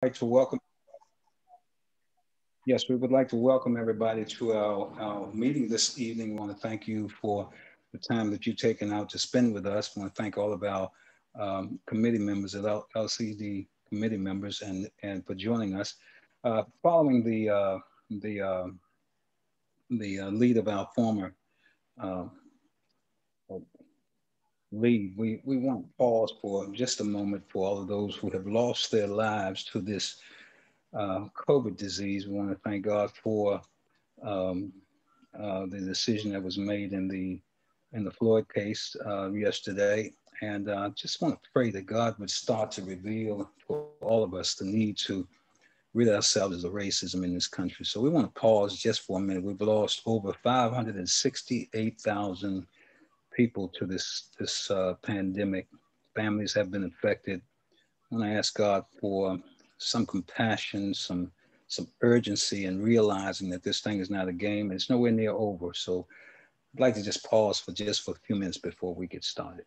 Like to welcome, yes, we would like to welcome everybody to our meeting this evening. We want to thank you for the time that you've taken out to spend with us. We want to thank all of our committee members, LCD committee members, and for joining us. Following the uh, the lead of our former uh, lead, we want to pause for just a moment for all of those who have lost their lives to this COVID disease. We want to thank God for um, the decision that was made in the Floyd case yesterday, and just want to pray that God would start to reveal to all of us the need to rid ourselves of the racism in this country. So we want to pause just for a minute. We've lost over 568,000 people to this pandemic. Families have been affected. I want to ask God for some compassion, some urgency, and realizing that this thing is not a game. It's nowhere near over. So I'd like to just pause for just for a few minutes before we get started.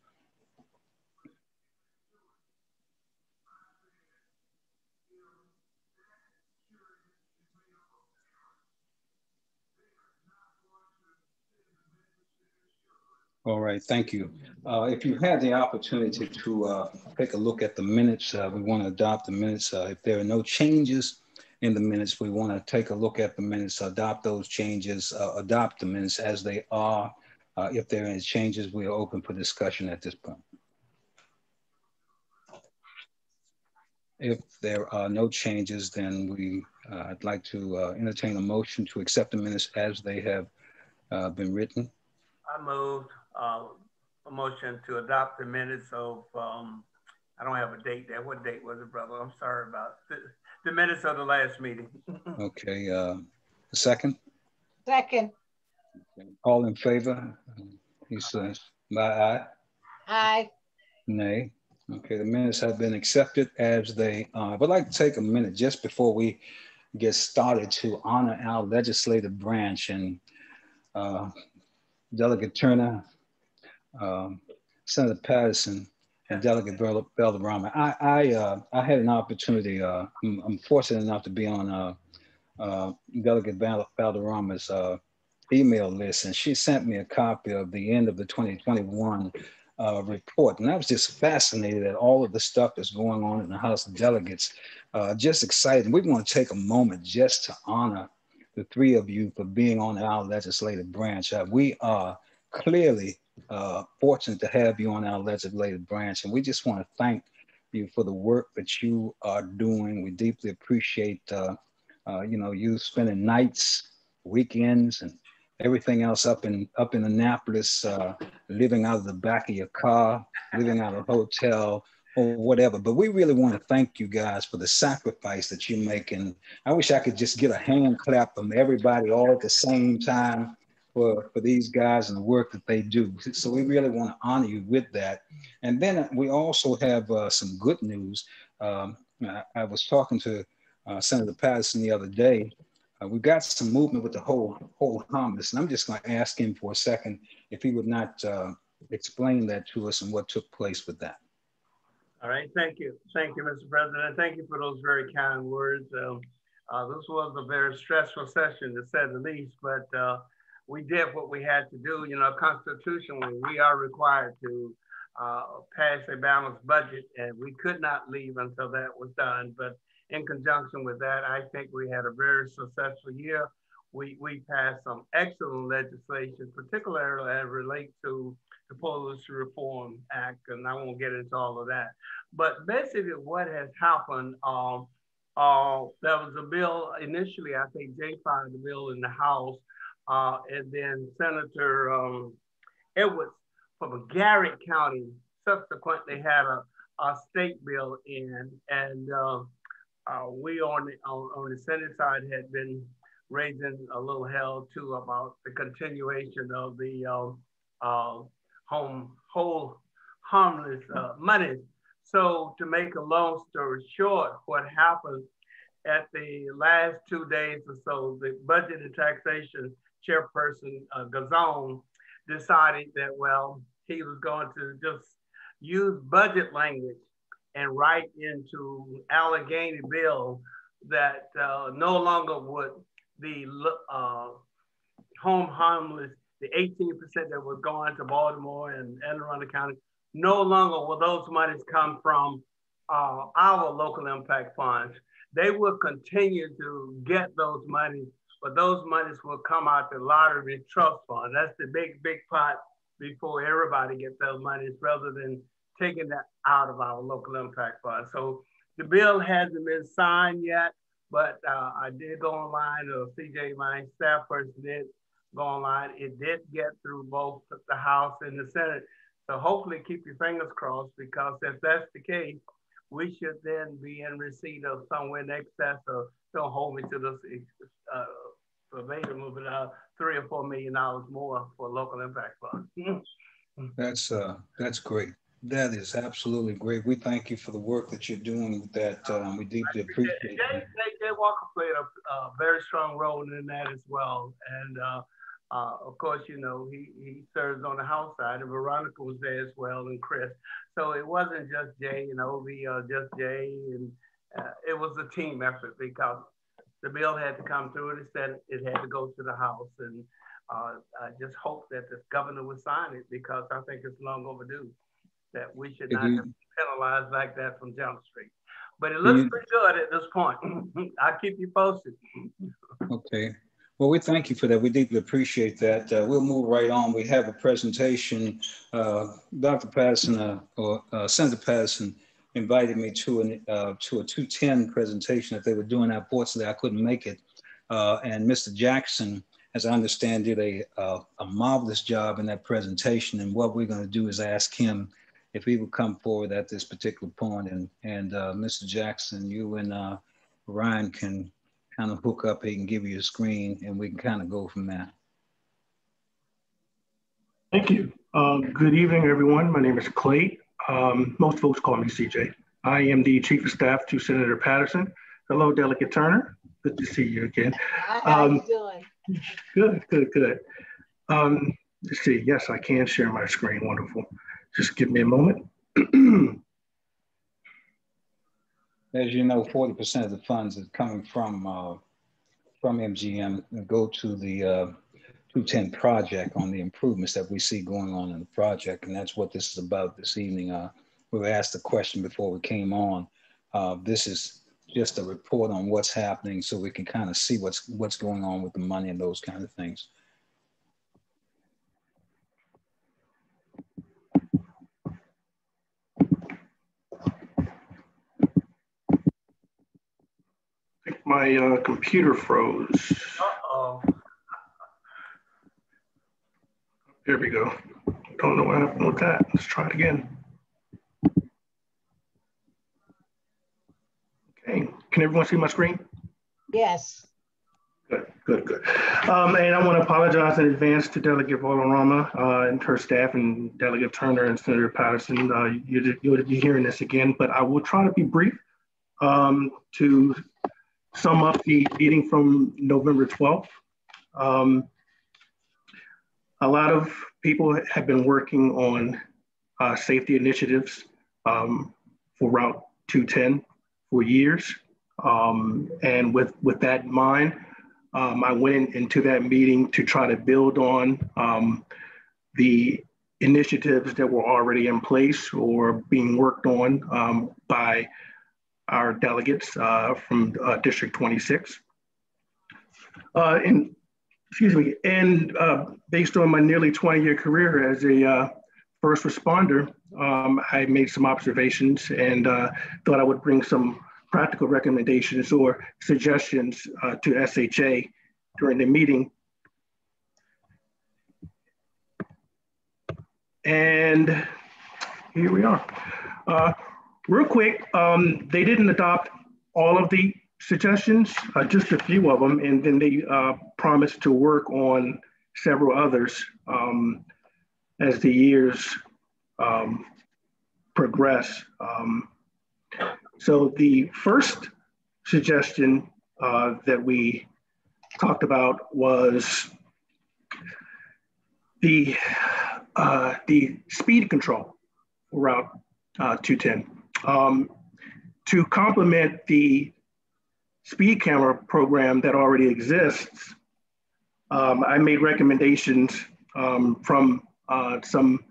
All right, thank you. If you had the opportunity to take a look at the minutes, we want to adopt the minutes. If there are no changes in the minutes, we want to take a look at the minutes, adopt those changes, adopt the minutes as they are. If there are any changes, we are open for discussion at this point. If there are no changes, then I'd like to entertain a motion to accept the minutes as they have been written. I moved a motion to adopt the minutes of, I don't have a date there. What date was it, brother? I'm sorry about the minutes of the last meeting. Okay, a second? Second. All in favor? He says, by aye? Aye. Nay. Okay, the minutes have been accepted as they are. I would like to take a minute just before we get started to honor our legislative branch and uh, Delegate Turner, um, Senator Patterson, and Delegate Belderrama. I had an opportunity. I'm fortunate enough to be on Delegate Valderrama's email list, and she sent me a copy of the end of the 2021 report. And I was just fascinated at all of the stuff that's going on in the House of Delegates. Just excited. We want to take a moment just to honor the three of you for being on our legislative branch. We are clearly fortunate to have you on our legislative branch, and we just want to thank you for the work that you are doing. We deeply appreciate you spending nights, weekends, and everything else up in Annapolis, living out of the back of your car, living out of a hotel or whatever. But we really want to thank you guys for the sacrifice that you make. And I wish I could just get a hand clap from everybody all at the same time for these guys and the work that they do. So we really want to honor you with that. And then we also have some good news. I was talking to Senator Patterson the other day. We've got some movement with the whole harmless, and I'm just going to ask him for a second if he would not explain that to us and what took place with that. All right, thank you. Thank you, Mr. President. Thank you for those very kind words. This was a very stressful session, to say the least, but we did what we had to do. You know, constitutionally, we are required to pass a balanced budget, and we could not leave until that was done. But in conjunction with that, I think we had a very successful year. We passed some excellent legislation, particularly as it relates to the Police Reform Act, and I won't get into all of that. But basically what has happened, there was a bill initially, I think Jay filed the bill in the House, and then Senator Edwards from Garrett County subsequently had a state bill in, and we on the Senate side had been raising a little hell too about the continuation of the whole harmless money. So to make a long story short, what happened at the last 2 days or so, the Budget and Taxation Chairperson Gazon decided that, well, he was going to just use budget language and write into Allegheny bill that no longer would the home homeless, the 18% that was going to Baltimore and Anne Arundel County, no longer will those monies come from our local impact funds. They will continue to get those monies, but those monies will come out the lottery trust fund. That's the big pot before everybody gets those monies, rather than taking that out of our local impact fund. So the bill hasn't been signed yet, but I did go online, or CJ, my staff person did go online. It did get through both the House and the Senate. So hopefully keep your fingers crossed, because if that's the case, we should then be in receipt of somewhere in excess of, don't hold me to this verbatim, moving $3 or $4 million more for local impact funds. That's great. That is absolutely great. We thank you for the work that you're doing with that. We deeply appreciate it. Jay Walker played a very strong role in that as well. And of course, you know, he serves on the House side, and Veronica was there as well, and Chris. So it wasn't just Jay and Obi, just Jay, and it was a team effort, because the bill had to come through, and it said it had to go to the House. And I just hope that the governor would sign it, because I think it's long overdue, that we should not have penalized like that from Jump Street. But it looks pretty good at this point. I'll keep you posted. Okay. Well, we thank you for that. We deeply appreciate that. We'll move right on. We have a presentation. Dr. Patterson, or Senator Patterson, invited me to a 210 presentation that they were doing. Unfortunately, I couldn't make it. And Mr. Jackson, as I understand, did a marvelous job in that presentation. And what we're going to do is ask him if he would come forward at this particular point. And Mr. Jackson, you and Ryan can kind of hook up. He can give you a screen, and we can kind of go from there. Thank you. Good evening, everyone. My name is Clay. Most folks call me CJ. I am the Chief of Staff to Senator Patterson. Hello, Delegate Turner. Good to see you again. How you doing? Good. Let's see. Yes, I can share my screen. Wonderful. Just give me a moment. As you know, 40% of the funds is coming from MGM and go to the 210 project on the improvements that we see going on in the project. And that's what this is about this evening. We were asked a question before we came on. This is just a report on what's happening, so we can kind of see what's going on with the money and those kind of things. My computer froze. Uh-oh. There we go. Don't know what happened with that. Let's try it again. Okay, can everyone see my screen? Yes. Good. And I want to apologize in advance to Delegate Valderrama and her staff, and Delegate Turner and Senator Patterson. You'll be hearing this again, but I will try to be brief to sum up the meeting from November 12th. A lot of people have been working on safety initiatives for Route 210 for years. And with that in mind, I went into that meeting to try to build on the initiatives that were already in place or being worked on by our delegates from District 26. And based on my nearly 20-year career as a first responder, I made some observations and thought I would bring some practical recommendations or suggestions to SHA during the meeting. And here we are. Real quick, they didn't adopt all of the suggestions, just a few of them, and then they promised to work on several others as the years progress. So the first suggestion that we talked about was the speed control Route 210. To complement the speed camera program that already exists, I made recommendations from some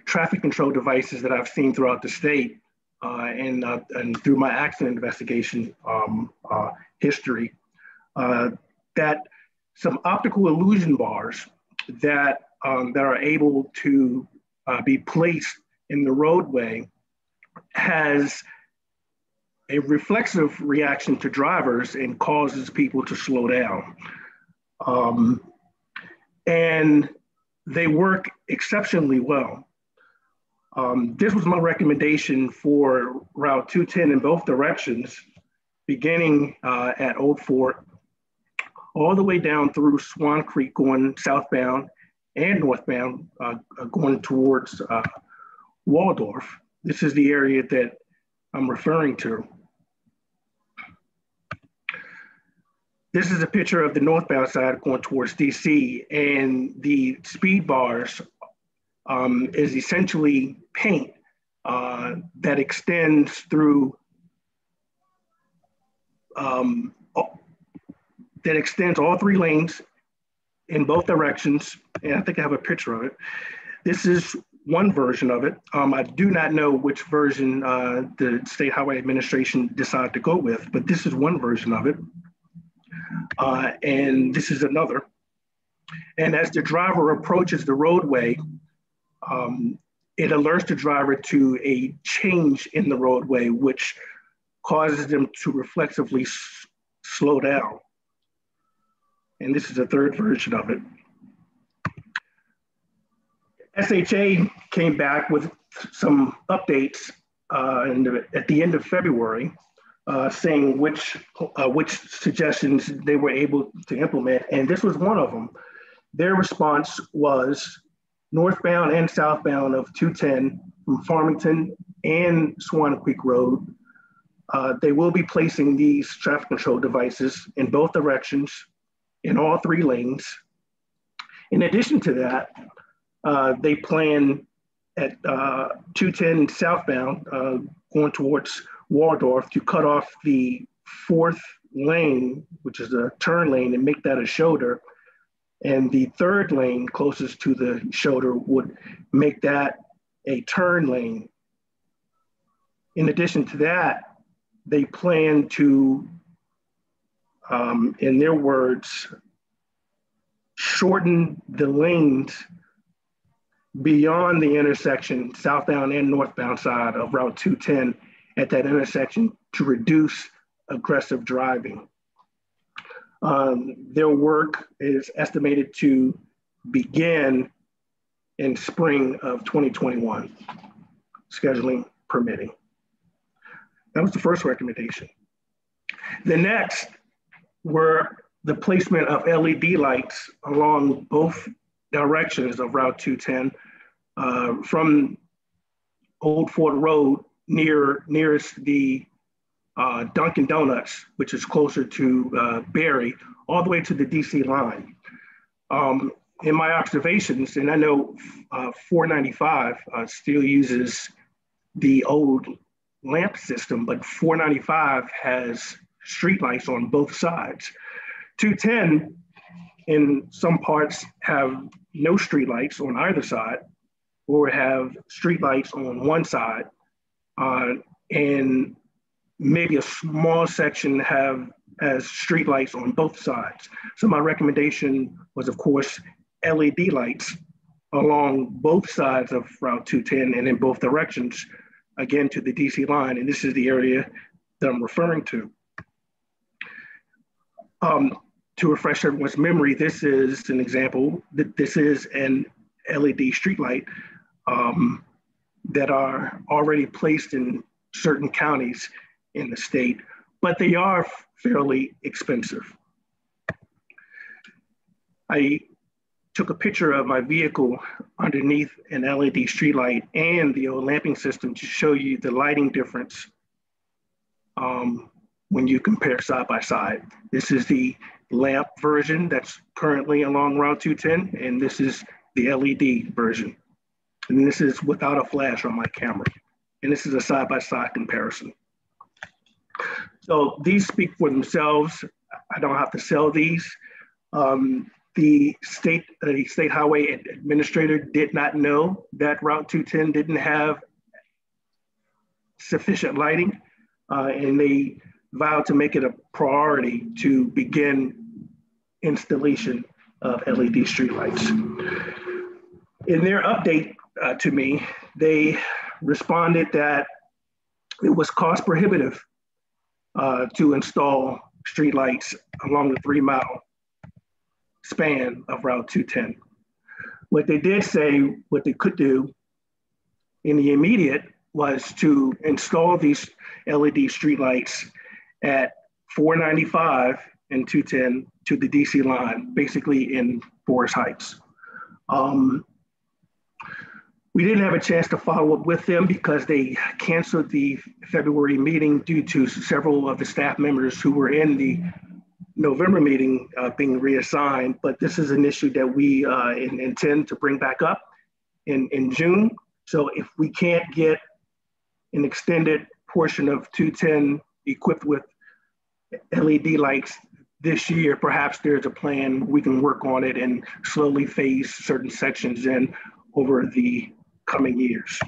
traffic control devices that I've seen throughout the state and through my accident investigation history, that some optical illusion bars that are able to be placed in the roadway has a reflexive reaction to drivers and causes people to slow down. And they work exceptionally well. This was my recommendation for Route 210 in both directions, beginning at Old Fort, all the way down through Swan Creek going southbound and northbound going towards Waldorf. This is the area that I'm referring to. This is a picture of the northbound side going towards DC, and the speed bars is essentially paint that extends through, that extends all three lanes in both directions. And I think I have a picture of it. This is one version of it. I do not know which version the State Highway Administration decided to go with, but this is one version of it. And this is another. And as the driver approaches the roadway, it alerts the driver to a change in the roadway, which causes them to reflexively slow down. And this is a third version of it. SHA came back with some updates at the end of February, saying which suggestions they were able to implement, and this was one of them. Their response was northbound and southbound of 210 from Farmington and Swan Creek Road. They will be placing these traffic control devices in both directions in all three lanes. In addition to that, they plan at 210 southbound going towards Waldorf to cut off the fourth lane, which is a turn lane, and make that a shoulder. And the third lane closest to the shoulder would make that a turn lane. In addition to that, they plan to, in their words, shorten the lanes beyond the intersection, southbound and northbound side of Route 210 at that intersection to reduce aggressive driving. Their work is estimated to begin in spring of 2021, scheduling permitting. That was the first recommendation. The next were the placement of LED lights along both directions of Route 210 from Old Fort Road nearest the Dunkin' Donuts, which is closer to Berry, all the way to the DC line. In my observations, and I know 495 still uses the old lamp system, but 495 has streetlights on both sides. 210 in some parts have no streetlights on either side, or have streetlights on one side, and maybe a small section has streetlights on both sides. So my recommendation was, of course, LED lights along both sides of Route 210 and in both directions, again, to the DC line. And this is the area that I'm referring to. To refresh everyone's memory, this is an example. This is an LED streetlight that are already placed in certain counties in the state, but they are fairly expensive. I took a picture of my vehicle underneath an LED streetlight and the old lamping system to show you the lighting difference when you compare side by side. This is the lamp version that's currently along Route 210, and this is the LED version. And this is without a flash on my camera. And this is a side-by-side comparison. So these speak for themselves. I don't have to sell these. The state highway administrator did not know that Route 210 didn't have sufficient lighting, and they vowed to make it a priority to begin installation of LED streetlights. In their update to me, they responded that it was cost prohibitive to install streetlights along the 3-mile span of Route 210. What they did say, what they could do in the immediate was to install these LED streetlights at 495 and 210 to the DC line, basically in Forest Heights. We didn't have a chance to follow up with them because they canceled the February meeting due to several of the staff members who were in the November meeting being reassigned, but this is an issue that we intend to bring back up in June. So if we can't get an extended portion of 210 equipped with LED lights this year, perhaps there's a plan we can work on it and slowly phase certain sections in over the coming years.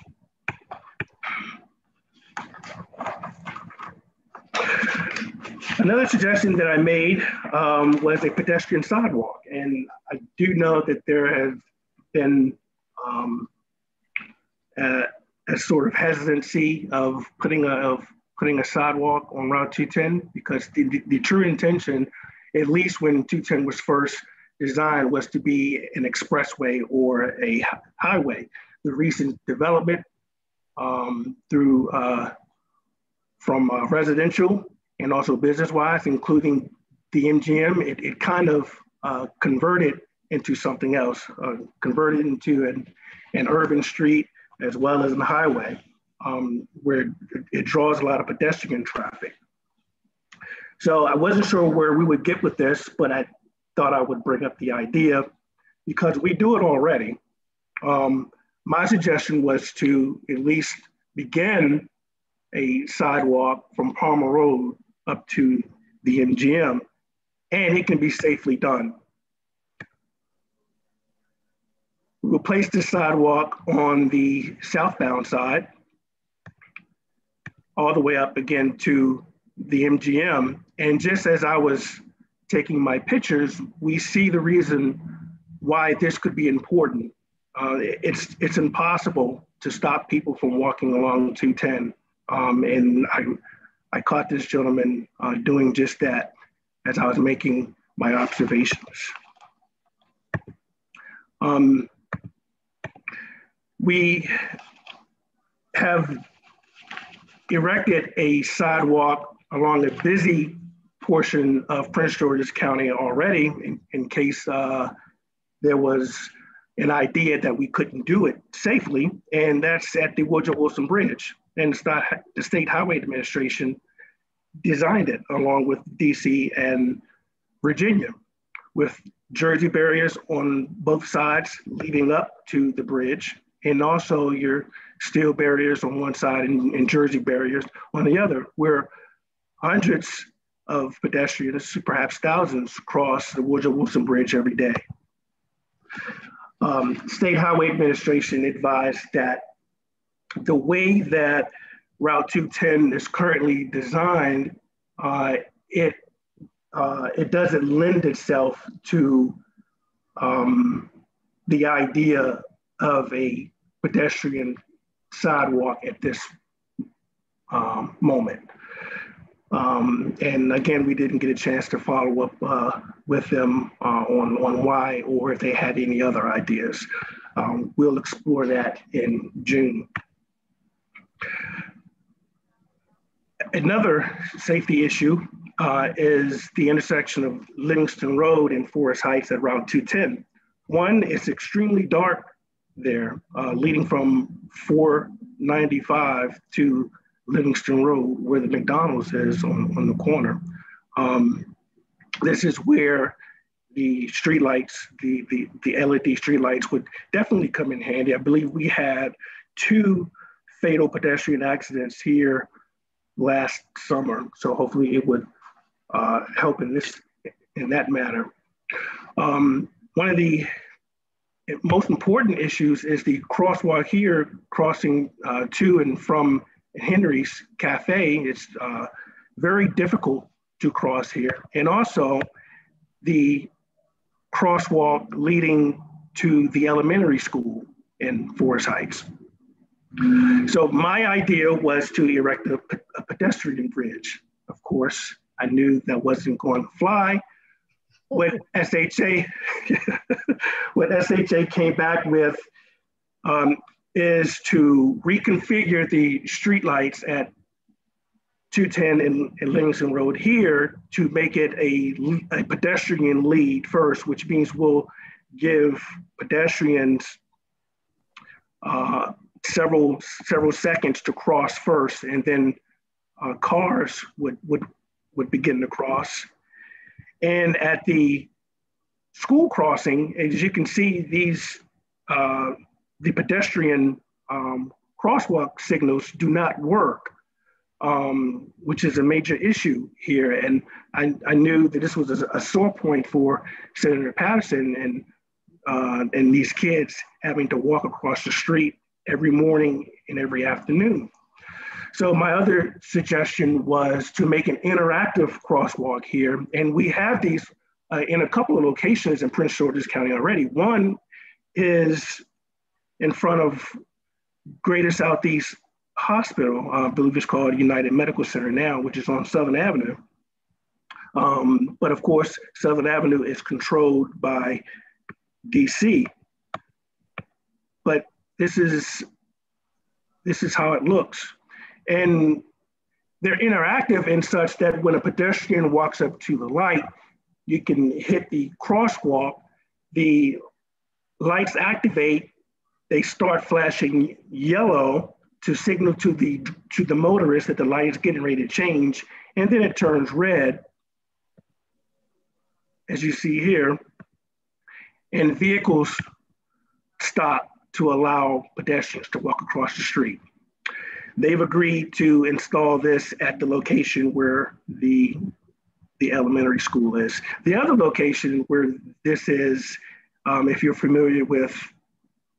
Another suggestion that I made was a pedestrian sidewalk. And I do know that there has been a sort of hesitancy of putting a sidewalk on Route 210 because the true intention, at least when 210 was first designed, was to be an expressway or a highway. The recent development through from residential and also business-wise, including the MGM, it kind of converted into something else, converted into an urban street as well as a highway, where it draws a lot of pedestrian traffic. So I wasn't sure where we would get with this, but I thought I would bring up the idea because we do it already. My suggestion was to at least begin a sidewalk from Palmer Road up to the MGM, and it can be safely done. We will place the sidewalk on the southbound side, all the way up again to the MGM. And just as I was taking my pictures, we see the reason why this could be important. It's impossible to stop people from walking along 210. And I caught this gentleman doing just that as I was making my observations. We have erected a sidewalk along a busy portion of Prince George's County already in case there was an idea that we couldn't do it safely, and that's at the Woodrow Wilson Bridge. And the State Highway Administration designed it along with DC and Virginia, with Jersey barriers on both sides leading up to the bridge, and also your steel barriers on one side and Jersey barriers on the other, where hundreds of pedestrians, perhaps thousands, cross the Woodrow Wilson Bridge every day. State Highway Administration advised that the way that Route 210 is currently designed, it doesn't lend itself to the idea of a pedestrian sidewalk at this moment. And again, we didn't get a chance to follow up with them on why or if they had any other ideas. We'll explore that in June. Another safety issue is the intersection of Livingston Road and Forest Heights at Route 210. One, it's extremely dark there, leading from 495 to Livingston Road, where the McDonald's is on the corner. This is where the streetlights, the LED streetlights would definitely come in handy. I believe we had 2 fatal pedestrian accidents here last summer. So hopefully it would help in that matter. One of the most important issues is the crosswalk here crossing to and from Henry's Cafe. It's very difficult to cross here. And also the crosswalk leading to the elementary school in Forest Heights. So my idea was to erect a pedestrian bridge. Of course, I knew that wasn't going to fly. What SHA, what SHA came back with is to reconfigure the streetlights at 210 and Livingston Road here to make it a pedestrian lead first, which means we'll give pedestrians several seconds to cross first, and then cars would begin to cross. And at the school crossing, as you can see, these the pedestrian crosswalk signals do not work, which is a major issue here. And I knew that this was a sore point for Senator Patterson and these kids having to walk across the street every morning and every afternoon. So my other suggestion was to make an interactive crosswalk here. And we have these in a couple of locations in Prince George's County already. One is in front of Greater Southeast Hospital, I believe it's called United Medical Center now, which is on Southern Avenue. But of course, Southern Avenue is controlled by DC. But this is how it looks. And they're interactive in such that when a pedestrian walks up to the light, you can hit the crosswalk, the lights activate, they start flashing yellow to signal to the motorist that the light is getting ready to change, and then it turns red, as you see here, and vehicles stop to allow pedestrians to walk across the street. They've agreed to install this at the location where the elementary school is. The other location where this is, if you're familiar with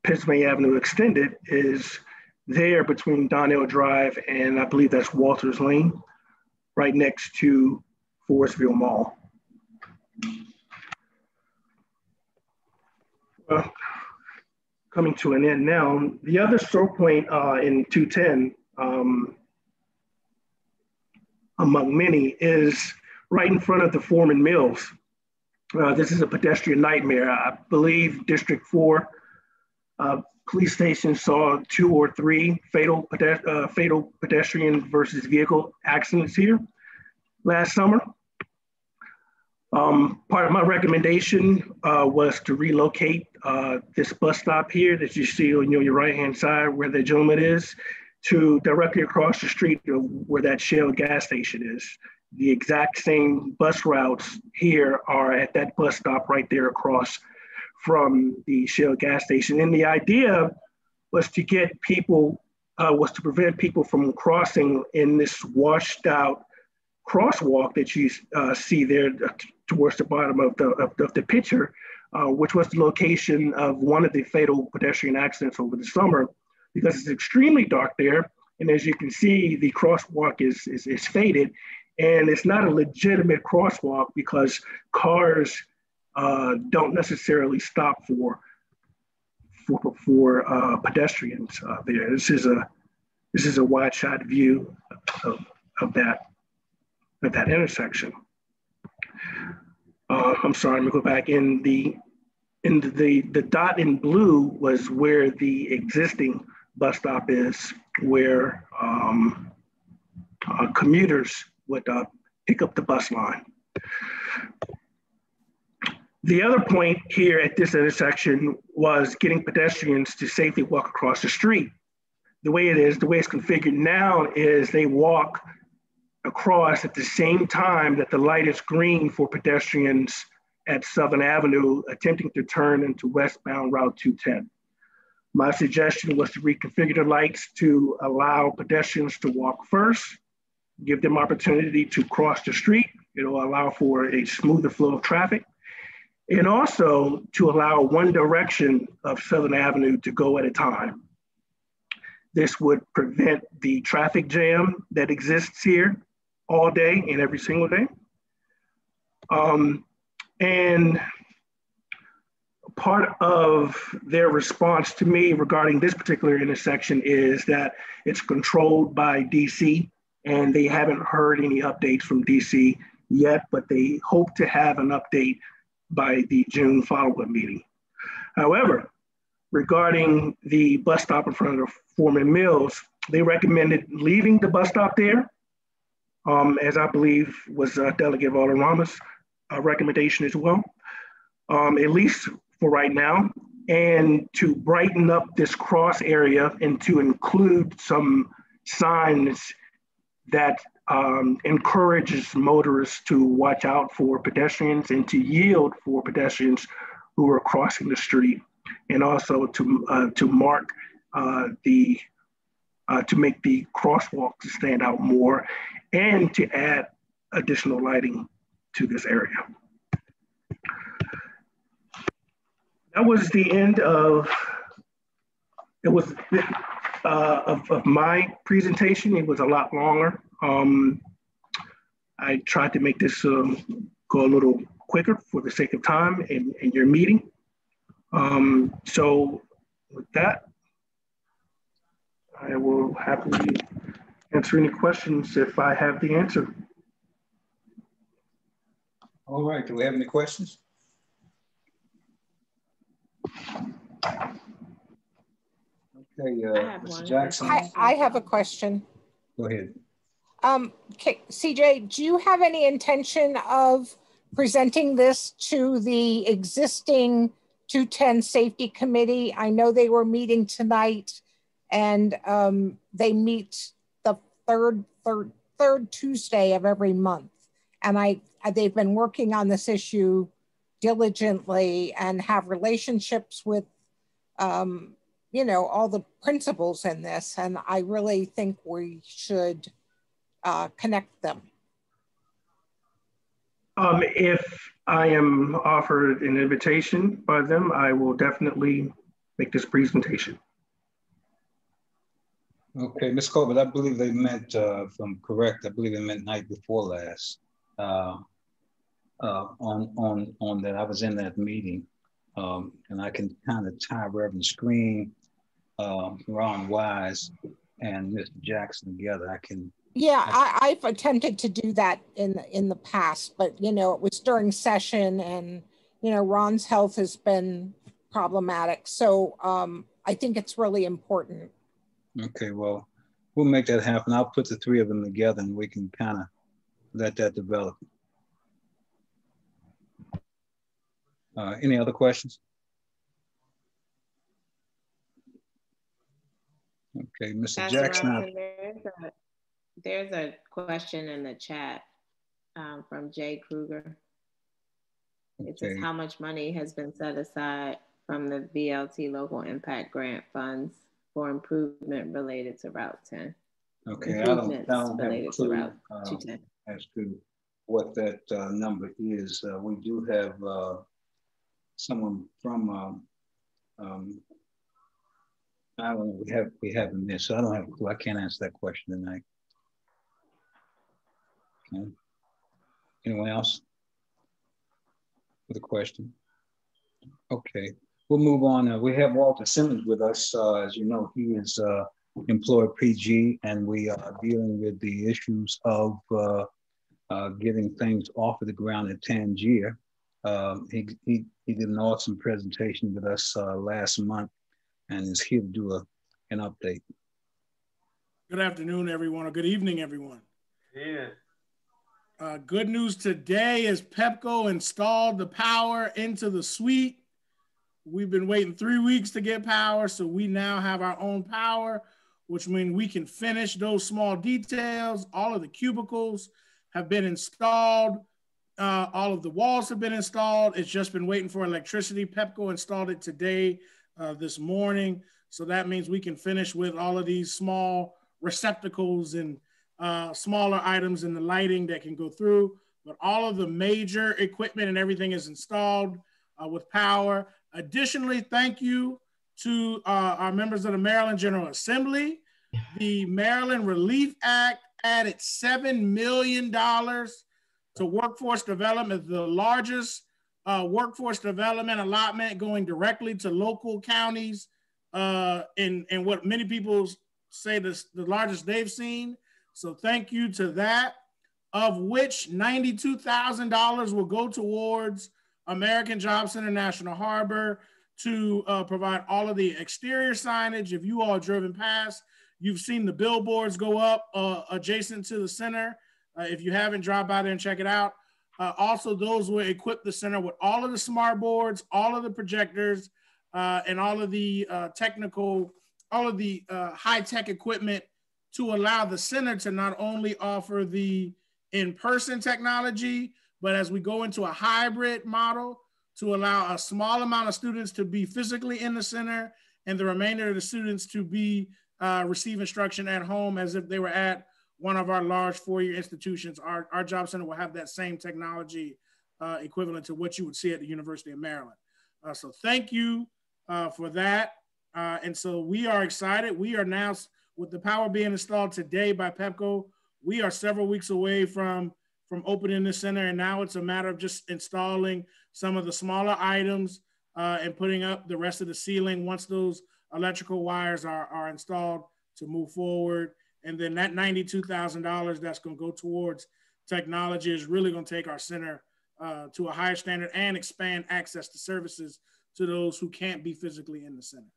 Pennsylvania Avenue Extended, is there between Donnell Drive and I believe that's Walters Lane, right next to Forestville Mall. Coming to an end now, the other sore point in 210, among many, is right in front of the Foreman Mills. This is a pedestrian nightmare. I believe District 4 police stations saw 2 or 3 fatal pedestrian versus vehicle accidents here last summer. Part of my recommendation was to relocate this bus stop here that you see on your right-hand side where the gentleman is, to directly across the street of where that Shell gas station is. The exact same bus routes here are at that bus stop right there across from the Shell gas station. And the idea was to get people, was to prevent people from crossing in this washed out crosswalk that you see there towards the bottom of the picture, which was the location of one of the fatal pedestrian accidents over the summer, because it's extremely dark there. And as you can see, the crosswalk is faded, and it's not a legitimate crosswalk because cars don't necessarily stop for pedestrians there. This is a wide shot view of that intersection. I'm sorry, I'm gonna go back in the dot in blue was where the existing bus stop is, where commuters would pick up the bus line. The other point here at this intersection was getting pedestrians to safely walk across the street. The way it's configured now is they walk across at the same time that the light is green for pedestrians at Southern Avenue attempting to turn into westbound Route 210. My suggestion was to reconfigure the lights to allow pedestrians to walk first, give them opportunity to cross the street. It'll allow for a smoother flow of traffic, and also to allow one direction of Southern Avenue to go at a time. This would prevent the traffic jam that exists here all day and every single day. And part of their response to me regarding this particular intersection is that it's controlled by DC, and they haven't heard any updates from DC yet, but they hope to have an update by the June follow-up meeting. However, regarding the bus stop in front of Foreman Mills, they recommended leaving the bus stop there, as I believe was Delegate Valderrama's recommendation as well, at least for right now, and to brighten up this cross area and to include some signs that encourages motorists to watch out for pedestrians and to yield for pedestrians who are crossing the street, and also to mark to make the crosswalks stand out more, and to add additional lighting to this area. That was the end of my presentation. It was a lot longer. I tried to make this go a little quicker for the sake of time in your meeting. So with that, I will happily answer any questions if I have the answer. All right, do we have any questions? Okay, Mr. Jackson. I have a question. Go ahead. Okay, CJ, do you have any intention of presenting this to the existing 210 Safety Committee? I know they were meeting tonight, and they meet the third Tuesday of every month. And they've been working on this issue diligently and have relationships with, you know, all the principals in this. And I really think we should connect them. If I am offered an invitation by them, I will definitely make this presentation. Okay, Ms. Colbert, I believe they met, if I'm correct, I believe they met night before last. On that, I was in that meeting, and I can kind of tie Reverend Screen, Ron Wise, and Mr. Jackson together. I've attempted to do that in the past, but you know, it was during session, and you know, Ron's health has been problematic, so I think it's really important. Okay, well, we'll make that happen. I'll put the three of them together, and we can kind of let that develop. Any other questions? Okay, Mr. Jackson. There's a question in the chat from Jay Kruger. It says, how much money has been set aside from the VLT local impact grant funds for improvement related to Route 10? Okay, I don't have a clue as to what that number is. We do have someone from I don't know, we have a miss, so I don't have a clue. I can't answer that question tonight. Okay. Anyone else with a question? Okay, we'll move on. We have Walter Simmons with us. As you know, he is employed PG, and we are dealing with the issues of getting things off of the ground at Tangier. He did an awesome presentation with us last month, and is here to do an update. Good afternoon, everyone, or good evening, everyone. Yeah. Good news today is Pepco installed the power into the suite. We've been waiting 3 weeks to get power, so we now have our own power, which means we can finish those small details. All of the cubicles have been installed. All of the walls have been installed. It's just been waiting for electricity. Pepco installed it today, this morning. So that means we can finish with all of these small receptacles and smaller items in the lighting that can go through. But all of the major equipment and everything is installed with power. Additionally, thank you to our members of the Maryland General Assembly. The Maryland Relief Act added $7 million to workforce development, the largest workforce development allotment going directly to local counties in what many people say the largest they've seen. So thank you to that, of which $92,000 will go towards American Job Center National Harbor to provide all of the exterior signage. If you all driven past, you've seen the billboards go up adjacent to the center. If you haven't, drop by there and check it out. Also, those will equip the center with all of the smart boards, all of the projectors, and all of the high-tech equipment to allow the center to not only offer the in-person technology, but as we go into a hybrid model, to allow a small amount of students to be physically in the center and the remainder of the students to be receive instruction at home as if they were at one of our large four-year institutions. Our job center will have that same technology equivalent to what you would see at the University of Maryland. So thank you for that. And so we are excited. We are now, with the power being installed today by PEPCO, we are several weeks away from opening the center. And now it's a matter of just installing some of the smaller items and putting up the rest of the ceiling once those electrical wires are installed to move forward. And then that $92,000 that's going to go towards technology is really going to take our center to a higher standard and expand access to services to those who can't be physically in the center.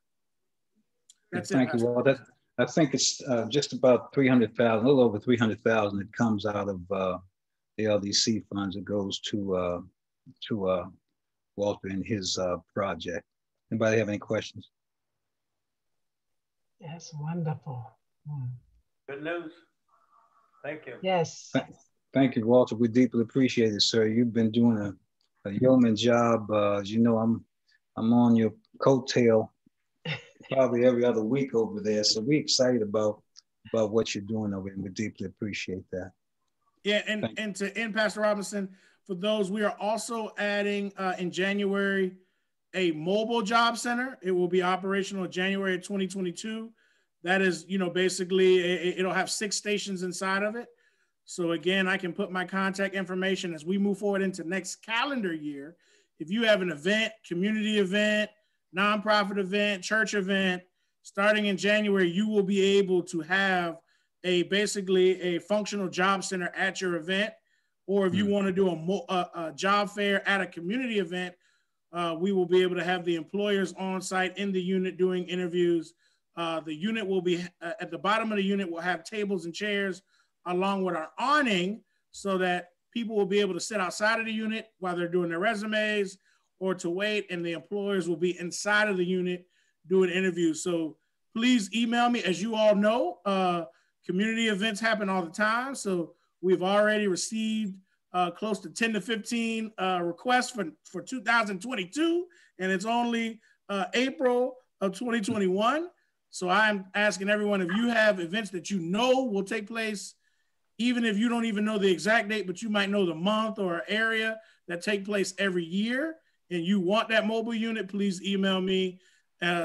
That's it. Thank you. Well, I think it's just about 300,000, a little over 300,000 that comes out of the LDC funds. It goes to Walter and his project. Anybody have any questions? Yes, wonderful. Good news. Thank you. Yes. Thank you, Walter. We deeply appreciate it, sir. You've been doing a yeoman job. As you know, I'm on your coattail probably every other week over there. So we're excited about what you're doing over there, and we deeply appreciate that. Yeah, and to end, Pastor Robinson, for those, we are also adding in January a mobile job center. It will be operational in January 2022. That is, basically it'll have 6 stations inside of it. So again, I can put my contact information as we move forward into next calendar year. If you have an event, community event, nonprofit event, church event, starting in January, you will be able to have basically a functional job center at your event. Or if you want to do a job fair at a community event, we will be able to have the employers on site in the unit doing interviews. The unit will be, at the bottom of the unit, will have tables and chairs along with our awning so that people will be able to sit outside of the unit while they're doing their resumes or to wait, and the employers will be inside of the unit doing interviews. So please email me. As you all know, community events happen all the time. So we've already received close to 10 to 15 requests for 2022, and it's only April of 2021. So I'm asking everyone, if you have events that you know will take place, even if you don't even know the exact date, but you might know the month or area that take place every year, and you want that mobile unit, please email me.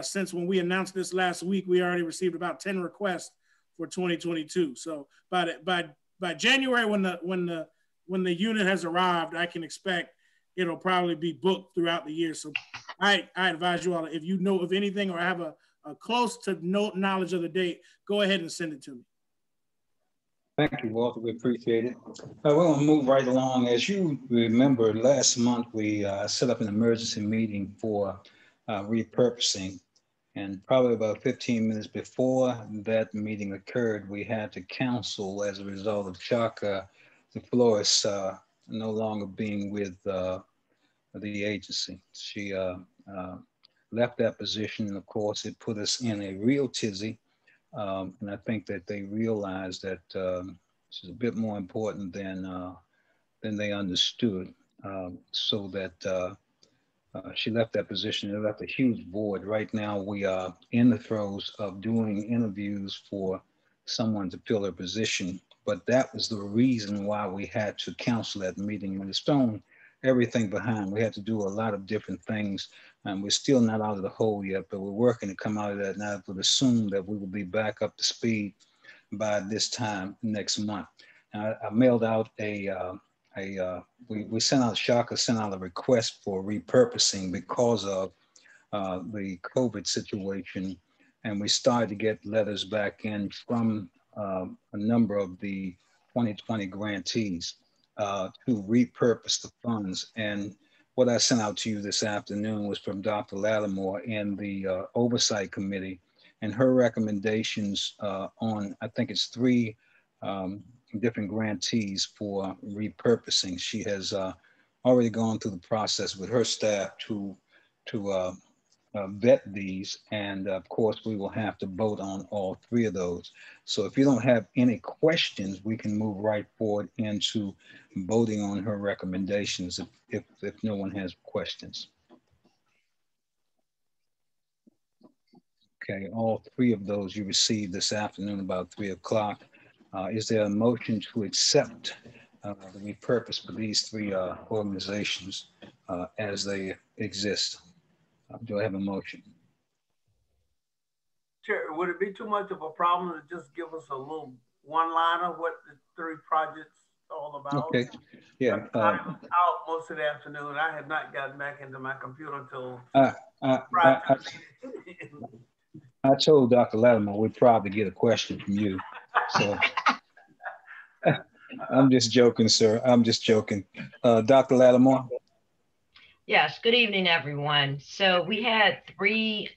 Since when we announced this last week, we already received about 10 requests for 2022. So by January, when the unit has arrived, I can expect it'll probably be booked throughout the year. So I advise you all, if you know of anything or have a close to knowledge of the date, go ahead and send it to me. Thank you, Walter. We appreciate it. We're going to move right along. As you remember, last month we set up an emergency meeting for repurposing. And probably about 15 minutes before that meeting occurred, we had to cancel as a result of Chaka DeFlores no longer being with the agency. She left that position, and of course, it put us in a real tizzy. And I think that they realized that this is a bit more important than they understood. So that She left that position. It left a huge void. Right now, we are in the throes of doing interviews for someone to fill her position. But that was the reason why we had to cancel that meeting. When it's thrown everything behind, we had to do a lot of different things. And we're still not out of the hole yet, but we're working to come out of that. Now, I would assume that we will be back up to speed by this time next month. I mailed out we sent out, Shaka sent out a request for repurposing because of the COVID situation. And we started to get letters back in from a number of the 2020 grantees to repurpose the funds. And what I sent out to you this afternoon was from Dr. Lattimore in the Oversight Committee, and her recommendations on, I think it's three different grantees for repurposing. She has already gone through the process with her staff to vet these, and of course we will have to vote on all three of those. So if you don't have any questions, we can move right forward into voting on her recommendations if no one has questions. Okay, all three of those you received this afternoon about 3 o'clock. Is there a motion to accept the repurpose for these three organizations as they exist? Do I have a motion? Chair, would it be too much of a problem to just give us a little one-liner what the three projects all about? Okay, yeah. I was out most of the afternoon. I had not gotten back into my computer until I told Dr. Lattimore we'd probably get a question from you. So I'm just joking, sir. I'm just joking. Dr. Lattimore? Yes, good evening, everyone. So we had three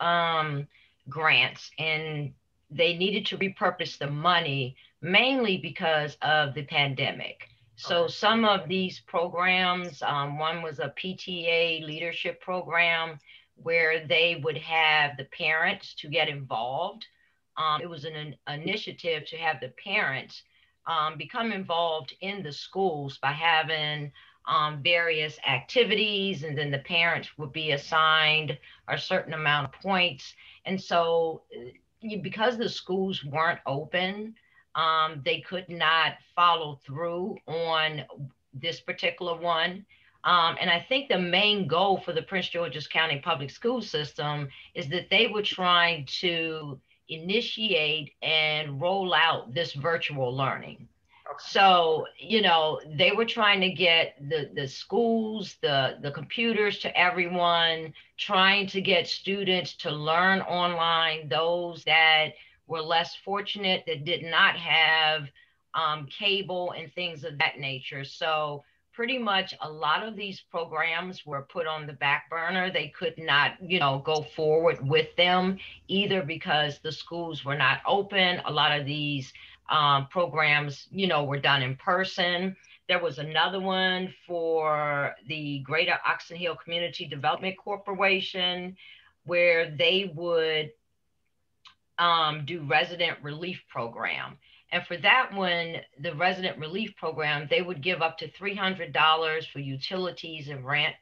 grants, and they needed to repurpose the money mainly because of the pandemic. So some of these programs, one was a PTA leadership program where they would have the parents to get involved. It was an initiative to have the parents become involved in the schools by having various activities, and then the parents would be assigned a certain amount of points. And so because the schools weren't open, they could not follow through on this particular one. And I think the main goal for the Prince George's County Public School System is that they were trying to initiate and roll out this virtual learning. So, you know, they were trying to get the schools, the computers to everyone, trying to get students to learn online, those that were less fortunate, that did not have cable and things of that nature. So pretty much a lot of these programs were put on the back burner. They could not, you know, go forward with them either because the schools were not open. A lot of these programs, you know, were done in person. There was another one for the Greater Oxon Hill Community Development Corporation where they would do resident relief program. And for that one, the resident relief program, they would give up to $300 for utilities and rent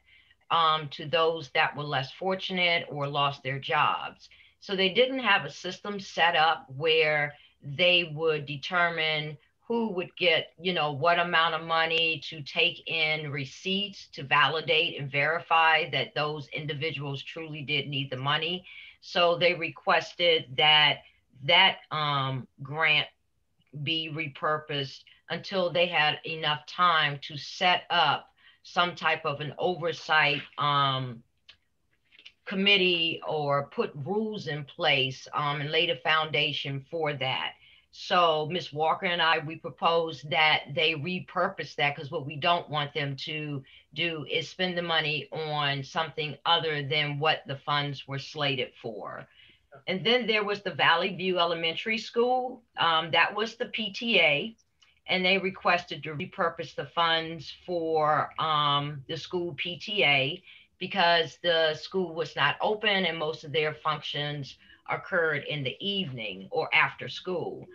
to those that were less fortunate or lost their jobs. So they didn't have a system set up where they would determine who would get, you know, what amount of money to take in receipts to validate and verify that those individuals truly did need the money. So they requested that grant be repurposed until they had enough time to set up some type of an oversight committee or put rules in place and laid a foundation for that. So Ms. Walker and I, we proposed that they repurpose that, because what we don't want them to do is spend the money on something other than what the funds were slated for. And then there was the Valley View Elementary School. That was the PTA, and they requested to repurpose the funds for the school PTA because the school was not open and most of their functions occurred in the evening or after school.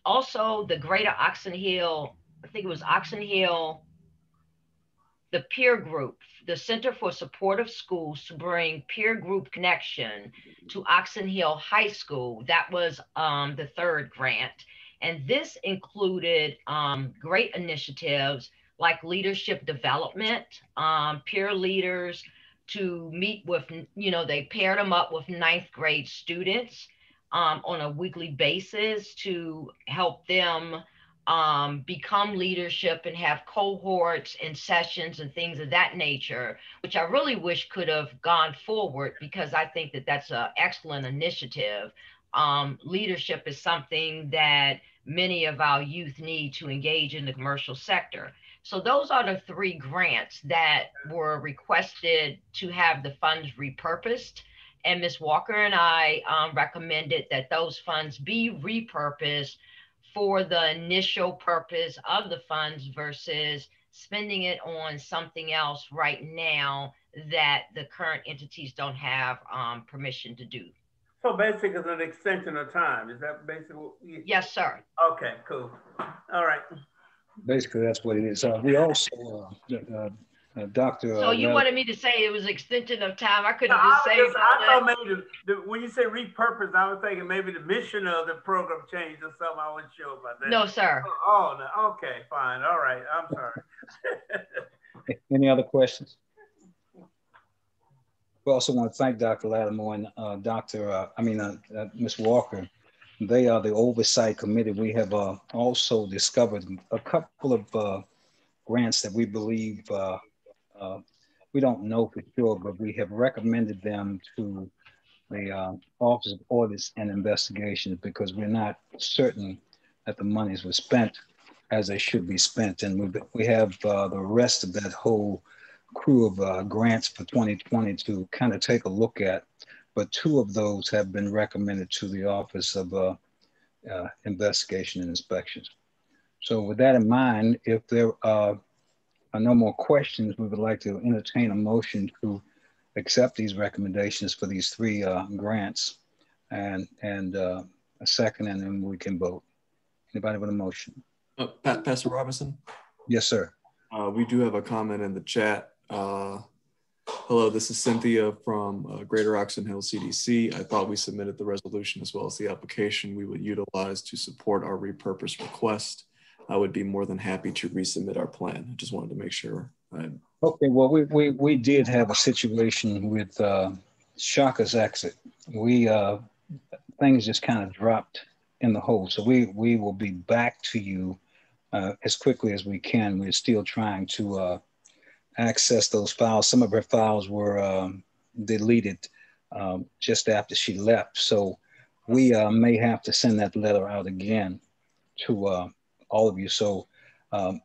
Also, the Greater Oxon Hill, I think it was Oxon Hill the peer group, the Center for Supportive Schools, to bring peer group connection to Oxon Hill High School. That was the third grant. And this included great initiatives like leadership development, peer leaders to meet with, they paired them up with ninth grade students on a weekly basis to help them become leadership and have cohorts and sessions and things of that nature, which I really wish could have gone forward, because I think that that's an excellent initiative. Leadership is something that many of our youth need to engage in the commercial sector. So those are the three grants that were requested to have the funds repurposed. And Ms. Walker and I recommended that those funds be repurposed for the initial purpose of the funds versus spending it on something else right now that the current entities don't have permission to do. So basically it's an extension of time. Is that basically what you... Yes, sir. Okay, cool. All right. Basically, that's what it is. We also, Dr. So you wanted me to say it was extension of time? I couldn't just say that. I thought maybe when you say repurpose, I was thinking maybe the mission of the program changed or something. I wasn't sure about that. No, sir. Oh, no. Okay, fine. All right. I'm sorry. Any other questions? We also want to thank Dr. Lattimore and Ms. Walker. They are the oversight committee. We have also discovered a couple of grants that we believe, we don't know for sure, but we have recommended them to the Office of Audits and Investigations because we're not certain that the monies were spent as they should be spent. And we have the rest of that whole crew of grants for 2020 to kind of take a look at. But two of those have been recommended to the Office of Investigation and Inspections. So with that in mind, if there are no more questions, we would like to entertain a motion to accept these recommendations for these three grants and a second, and then we can vote. Anybody with a motion? Pastor Robinson? Yes, sir. We do have a comment in the chat. Hello, this is Cynthia from Greater Oxon Hill CDC. I thought we submitted the resolution as well as the application we would utilize to support our repurpose request. I would be more than happy to resubmit our plan. I just wanted to make sure. Okay, well, we did have a situation with Shaka's exit. Things just kind of dropped in the hole. So we will be back to you as quickly as we can. We're still trying to access those files. Some of her files were deleted just after she left. So we may have to send that letter out again to all of you. So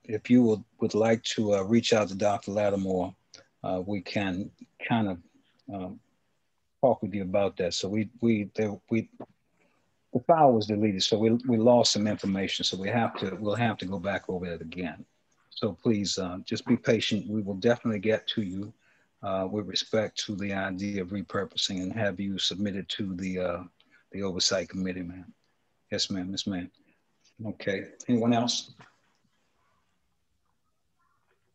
if you would like to reach out to Dr. Lattimore, we can kind of talk with you about that. So the file was deleted, so we lost some information. So we'll have to go back over it again. So please just be patient. We will definitely get to you with respect to the idea of repurposing and have you submitted to the oversight committee, ma'am. Yes, ma'am. Yes, ma'am. Okay. Anyone else?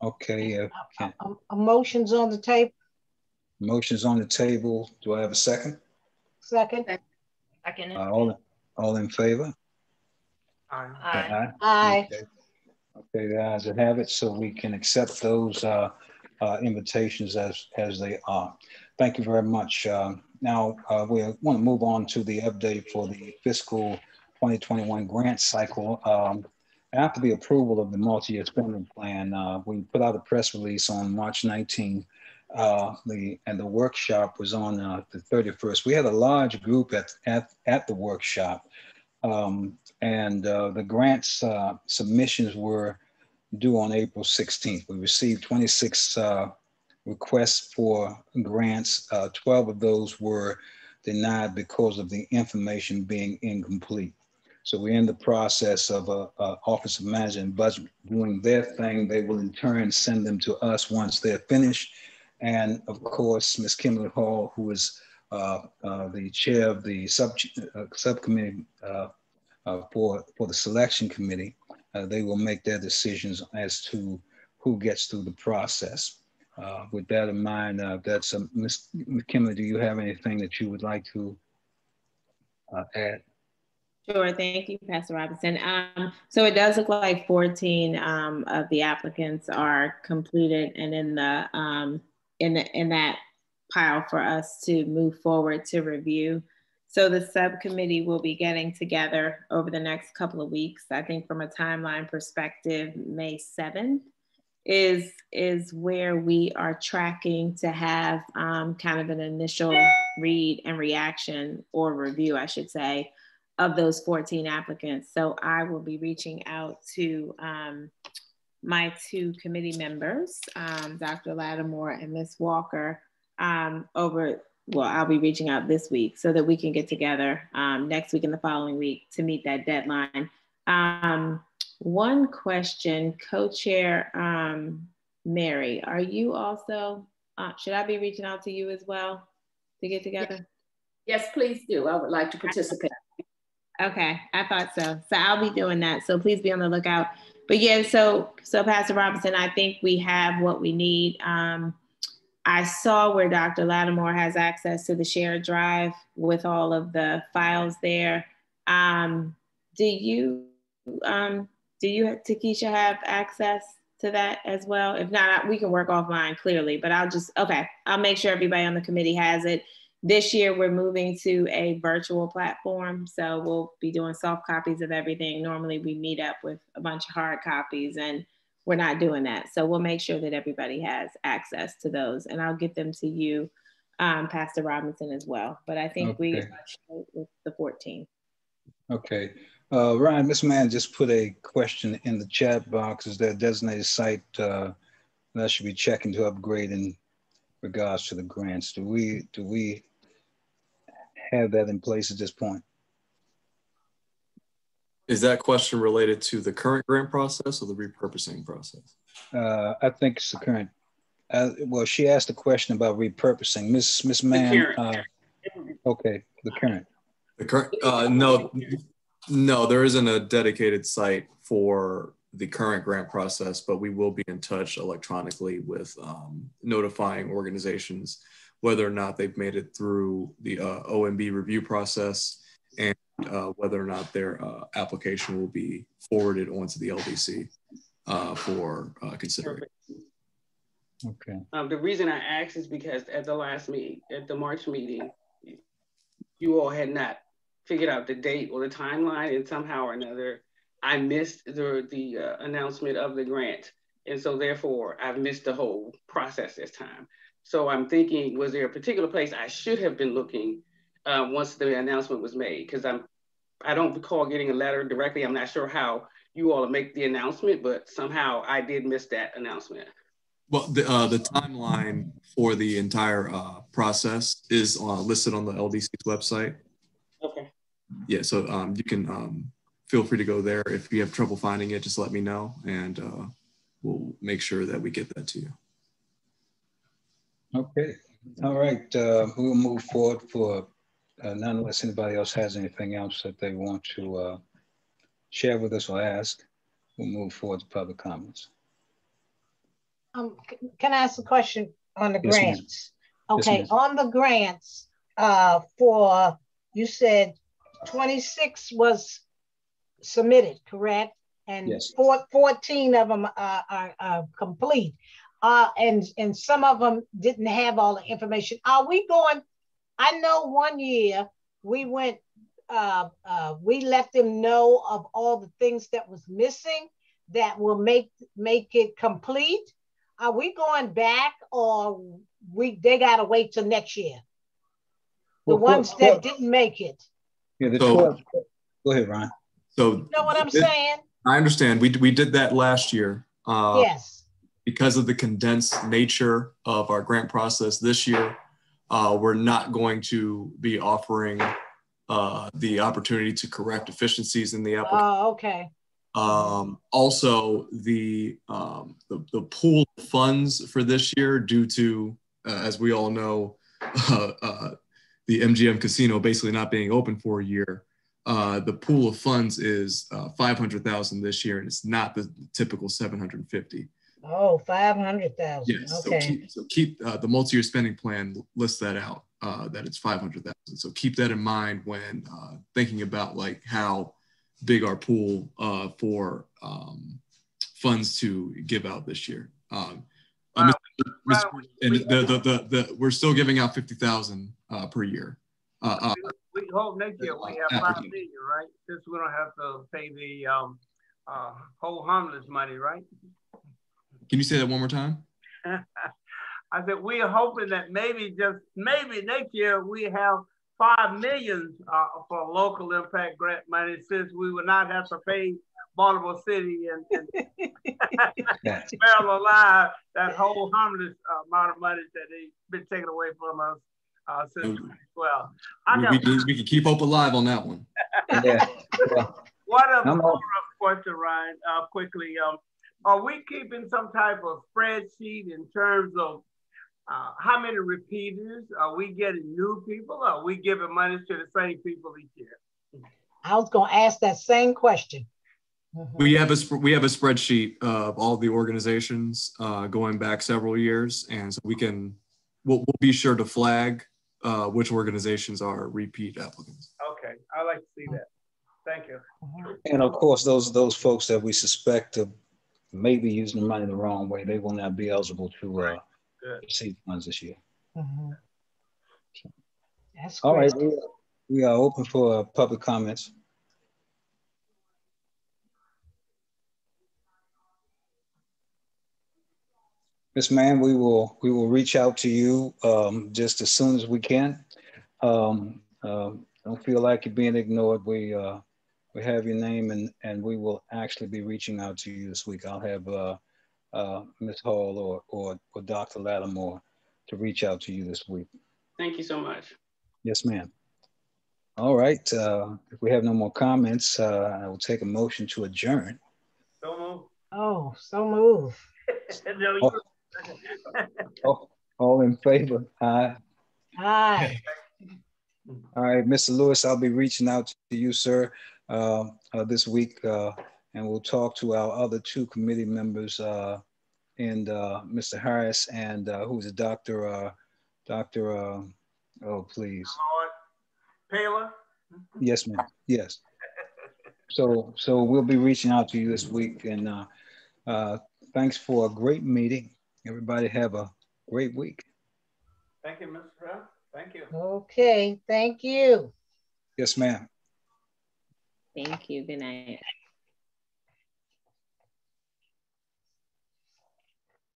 Okay. A motion's on the table. Motion's on the table. Do I have a second? Second. Second. All in favor? Aye. Aye. Aye. Okay, the ayes have it, so we can accept those invitations as they are. Thank you very much. Now, we want to move on to the update for the fiscal 2021 grant cycle. After the approval of the multi-year spending plan, we put out a press release on March 19. The workshop was on the 31st. We had a large group at the workshop. The grants submissions were due on April 16th. We received 26 requests for grants. 12 of those were denied because of the information being incomplete. So we're in the process of Office of Management and Budget doing their thing. They will in turn send them to us once they're finished. And of course, Ms. Kimberly Hall, who is the chair of the subcommittee for the selection committee, they will make their decisions as to who gets through the process. With that in mind, that's Ms. McKinley, do you have anything that you would like to add? Sure, thank you, Pastor Robinson. So it does look like 14 of the applicants are completed and in the in that pile for us to move forward to review. So the subcommittee will be getting together over the next couple of weeks. I think from a timeline perspective, May 7th is where we are tracking to have kind of an initial read and reaction, or review, I should say, of those 14 applicants. So I will be reaching out to my two committee members, Dr. Lattimore and Ms. Walker, I'll be reaching out this week so that we can get together next week and the following week to meet that deadline. One question, Co-Chair Mary, are you also, should I be reaching out to you as well to get together? Yes, please do. I would like to participate. Okay, I thought so. So I'll be doing that. So please be on the lookout. But yeah, so Pastor Robinson, I think we have what we need. I saw where Dr. Lattimore has access to the shared drive with all of the files there. Do you, Takesha, have access to that as well? If not, we can work offline clearly, but I'll make sure everybody on the committee has it. This year, we're moving to a virtual platform. So we'll be doing soft copies of everything. Normally we meet up with a bunch of hard copies, and we're not doing that. So we'll make sure that everybody has access to those, and I'll get them to you, Pastor Robinson, as well. But I think we are with the 14. Okay. Ryan, Ms. Mann just put a question in the chat box. Is there a designated site that I should be checking to upgrade in regards to the grants? Do we have that in place at this point? Is that question related to the current grant process or the repurposing process? I think it's the current. Well, she asked a question about repurposing. Miss Mann. Okay, the current. The current. No, there isn't a dedicated site for the current grant process, but we will be in touch electronically with notifying organizations whether or not they've made it through the OMB review process, and whether or not their application will be forwarded onto the LDC for consideration. Okay. The reason I asked is because at the last meeting, at the March meeting, you all had not figured out the date or the timeline, and somehow or another, I missed the announcement of the grant. And so therefore, I've missed the whole process this time. So I'm thinking, was there a particular place I should have been looking once the announcement was made? Because I don't recall getting a letter directly. I'm not sure how you all make the announcement, but somehow I did miss that announcement. Well, the timeline for the entire process is listed on the LDC's website. Okay. Yeah, so you can feel free to go there. If you have trouble finding it, just let me know, and we'll make sure that we get that to you. Okay. All right. We'll move forward for not unless anybody else has anything else that they want to share with us or ask. We'll move forward to public comments. Can I ask a question on the grants? Okay, yes, on the grants, for, you said 26 was submitted, correct? And yes. 14 of them are complete. And some of them didn't have all the information. Are we going, I know one year we went, we let them know of all the things that was missing that will make it complete. Are we going back, or they gotta wait till next year? The ones that didn't make it. Yeah, the 12. Go ahead, Ryan. So you know what I'm saying? I understand. We did that last year. Yes. Because of the condensed nature of our grant process this year, we're not going to be offering the opportunity to correct deficiencies in the application. Oh, okay. Also, the pool of funds for this year, due to, as we all know, the MGM casino basically not being open for a year, the pool of funds is $500,000 this year, and it's not the typical $750,000. Oh, 500,000. Yes. Okay. So keep the multi-year spending plan lists that out, that it's 500,000. So keep that in mind when thinking about like how big our pool for funds to give out this year. Wow. And we're still giving out 50,000 per year. We hope next year we have 5 million, right? Since we don't have to pay the whole homeless money, right? Can you say that one more time? I said we are hoping that maybe next year we have 5 million for local impact grant money, since we will not have to pay Baltimore City and Maryland Live that whole homeless amount of money that they've been taken away from us since 2012. We can keep hope alive on that one. Yeah. One other question, Ryan, quickly. Are we keeping some type of spreadsheet in terms of how many repeaters? Are we getting new people? Or are we giving money to the same people each year? I was going to ask that same question. We have a spreadsheet of all the organizations going back several years, and so we'll be sure to flag which organizations are repeat applicants. Okay, I like to see that. Thank you. And of course, those folks that we suspect of maybe using the money the wrong way, they will not be eligible to receive funds this year. That's all great. right. We are open for public comments. Miss Mann, we will reach out to you just as soon as we can. Don't feel like you're being ignored. We have your name, and we will actually be reaching out to you this week. I'll have Ms. Hall or Dr. Lattimore to reach out to you this week. Thank you so much. Yes, ma'am. All right. If we have no more comments, I will take a motion to adjourn. So move. Oh, so move. All in favor? Aye. Aye. All right, Mr. Lewis, I'll be reaching out to you, sir, this week, and we'll talk to our other 2 committee members, and Mr. Harris and who's it, Dr. Oh, please. Taylor? Yes, ma'am. Yes. So we'll be reaching out to you this week, and thanks for a great meeting. Everybody have a great week. Thank you, Mr. Brown. Thank you. Okay, thank you. Yes, ma'am. Thank you. Good night.